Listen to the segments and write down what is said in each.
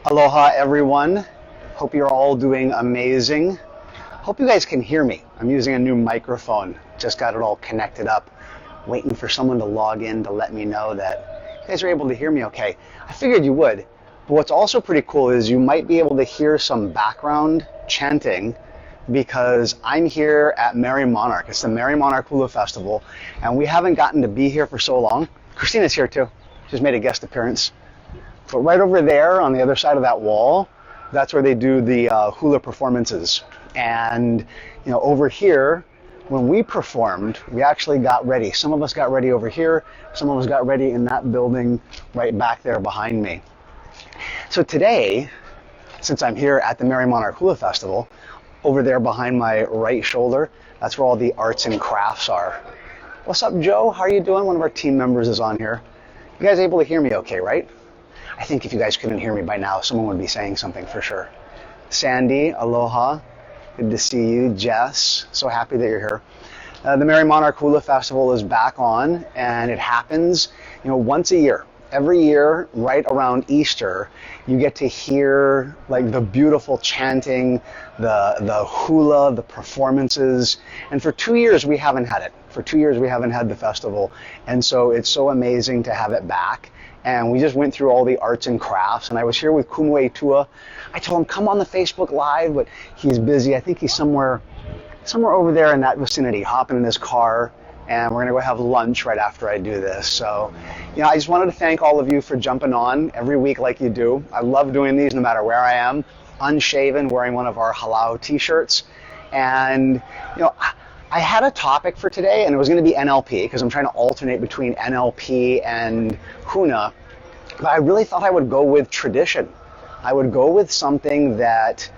Aloha everyone. Hope you're all doing amazing. Hope you guys can hear me. I'm using a new microphone. Just got it all connected up. Waiting for someone to log in to let me know that you guys are able to hear me okay. I figured you would. But what's also pretty cool is you might be able to hear some background chanting because I'm here at Merry Monarch. It's the Merry Monarch Hula Festival, and we haven't gotten to be here for so long. Christina's here too. She's made a guest appearance. But right over there on the other side of that wall, that's where they do the hula performances. And over here, when we performed, we actually got ready. Some of us got ready over here. Some of us got ready in that building right back there behind me. So today, since I'm here at the Merry Monarch Hula Festival, over there behind my right shoulder, that's where all the arts and crafts are. What's up, Joe? How are you doing? One of our team members is on here. You guys able to hear me okay, right? I think if you guys couldn't hear me by now, someone would be saying something for sure. Sandy, aloha. Good to see you. Jess, so happy that you're here. The Merry Monarch Hula Festival is back on, and it happens, once a year. Every year, right around Easter, you get to hear like the beautiful chanting, the hula, the performances. And for 2 years, we haven't had it. For 2 years, we haven't had the festival. And so it's so amazing to have it back. And we just went through all the arts and crafts. And I was here with Kumu Etua. I told him, come on the Facebook Live, but he's busy. I think he's somewhere over there in that vicinity, hopping in his car. And we're going to go have lunch right after I do this. So, I just wanted to thank all of you for jumping on every week like you do. I love doing these no matter where I am, unshaven, wearing one of our halal t-shirts. And, I had a topic for today, and it was going to be NLP, because I'm trying to alternate between NLP and Huna. But I really thought I would go with tradition. I would go with something that,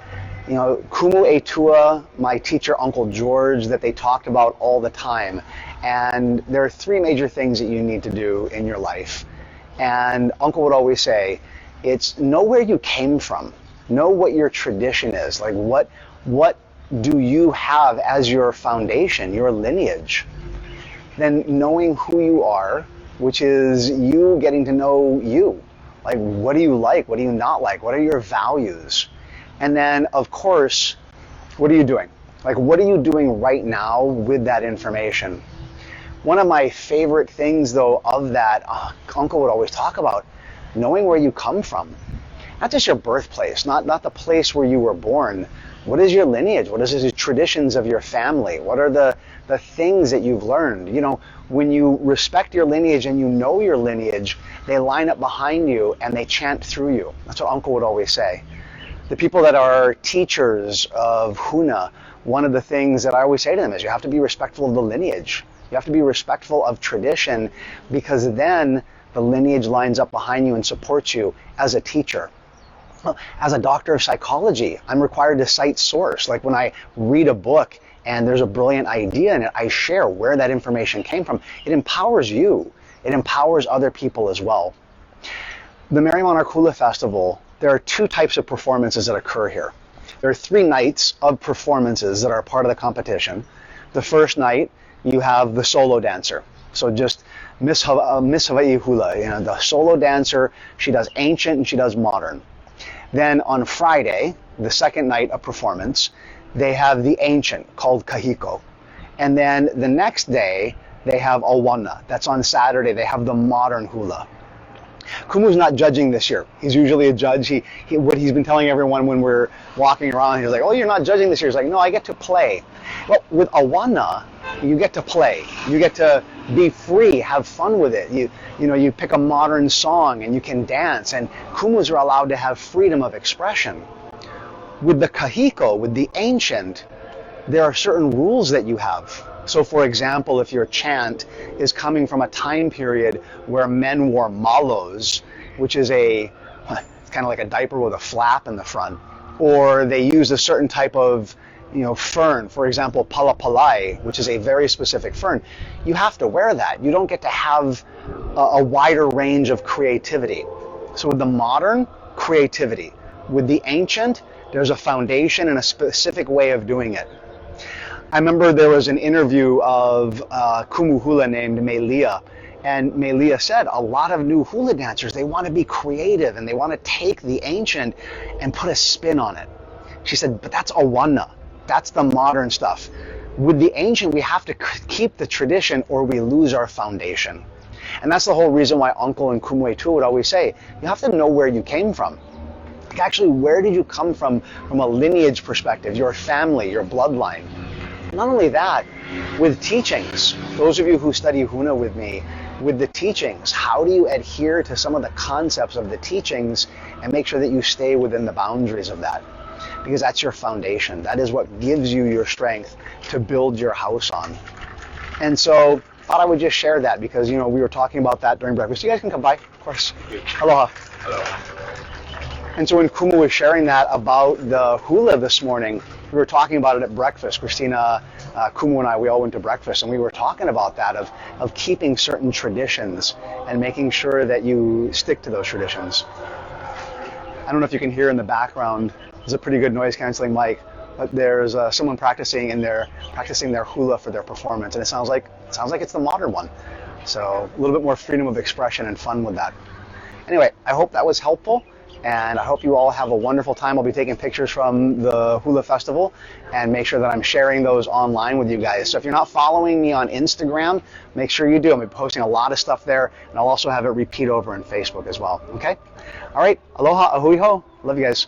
Kumu Etua, my teacher, Uncle George, that they talked about all the time. And there are three major things that you need to do in your life. And Uncle would always say, it's know where you came from. Know what your tradition is. Like what do you have as your foundation, your lineage? Then knowing who you are, which is you getting to know you. Like, what do you like? What do you not like? What are your values? And then, of course, what are you doing? Like, what are you doing right now with that information? One of my favorite things, though, of that, Uncle would always talk about knowing where you come from. Not just your birthplace, not the place where you were born. What is your lineage? What is the traditions of your family? What are the things that you've learned? When you respect your lineage and you know your lineage, they line up behind you and they chant through you. That's what Uncle would always say. The people that are teachers of Huna, one of the things that I always say to them is you have to be respectful of the lineage. You have to be respectful of tradition, because then the lineage lines up behind you and supports you as a teacher. As a doctor of psychology, I'm required to cite source. Like when I read a book and there's a brilliant idea in it, I share where that information came from. It empowers you. It empowers other people as well. The Merry Monarch Hula Festival, there are two types of performances that occur here. There are 3 nights of performances that are part of the competition. The first night, you have the solo dancer. So just Miss Hawaii Hula, the solo dancer, she does ancient and she does modern. Then on Friday, the second night of performance, they have the ancient called kahiko. And then the next day, they have awana. That's on Saturday. They have the modern hula. Kumu's not judging this year. He's usually a judge. What he's been telling everyone when we're walking around, he's like, oh, you're not judging this year. He's like, no, I get to play. Well, with awana, you get to play. You get to be free, have fun with it. You pick a modern song and you can dance, and Kumus are allowed to have freedom of expression. With the kahiko, with the ancient, there are certain rules that you have. So for example, if your chant is coming from a time period where men wore malos, which is it's kind of like a diaper with a flap in the front, or they use a certain type of fern, for example, palapalai, which is a very specific fern, you have to wear that. You don't get to have a wider range of creativity. So with the modern, creativity. With the ancient, there's a foundation and a specific way of doing it. I remember there was an interview of Kumu Hula named Melia, And Melia said, a lot of new hula dancers, they want to be creative and they want to take the ancient and put a spin on it. She said, but that's awana. That's the modern stuff. With the ancient, we have to keep the tradition or we lose our foundation. And that's the whole reason why Uncle and Kumwe too would always say, you have to know where you came from. Like actually, where did you come from a lineage perspective, your family, your bloodline? Not only that, with teachings, those of you who study Huna with me, with the teachings, how do you adhere to some of the concepts of the teachings and make sure that you stay within the boundaries of that? Because that's your foundation. That is what gives you your strength to build your house on. And so, thought I would just share that because, we were talking about that during breakfast. You guys can come by, of course. Aloha. Aloha. And so when Kuma was sharing that about the hula this morning, we were talking about it at breakfast. Christina, Kumu and I, we all went to breakfast, and we were talking about that, of keeping certain traditions and making sure that you stick to those traditions. I don't know if you can hear in the background, there's a pretty good noise canceling mic, but there's someone practicing their hula for their performance, and it sounds like it's the modern one. So a little bit more freedom of expression and fun with that. Anyway, I hope that was helpful. And I hope you all have a wonderful time. I'll be taking pictures from the Hula Festival and make sure that I'm sharing those online with you guys. So if you're not following me on Instagram, make sure you do. I'll be posting a lot of stuff there, and I'll also have it repeat over on Facebook as well. Okay? All right. Aloha, ahui ho. Love you guys.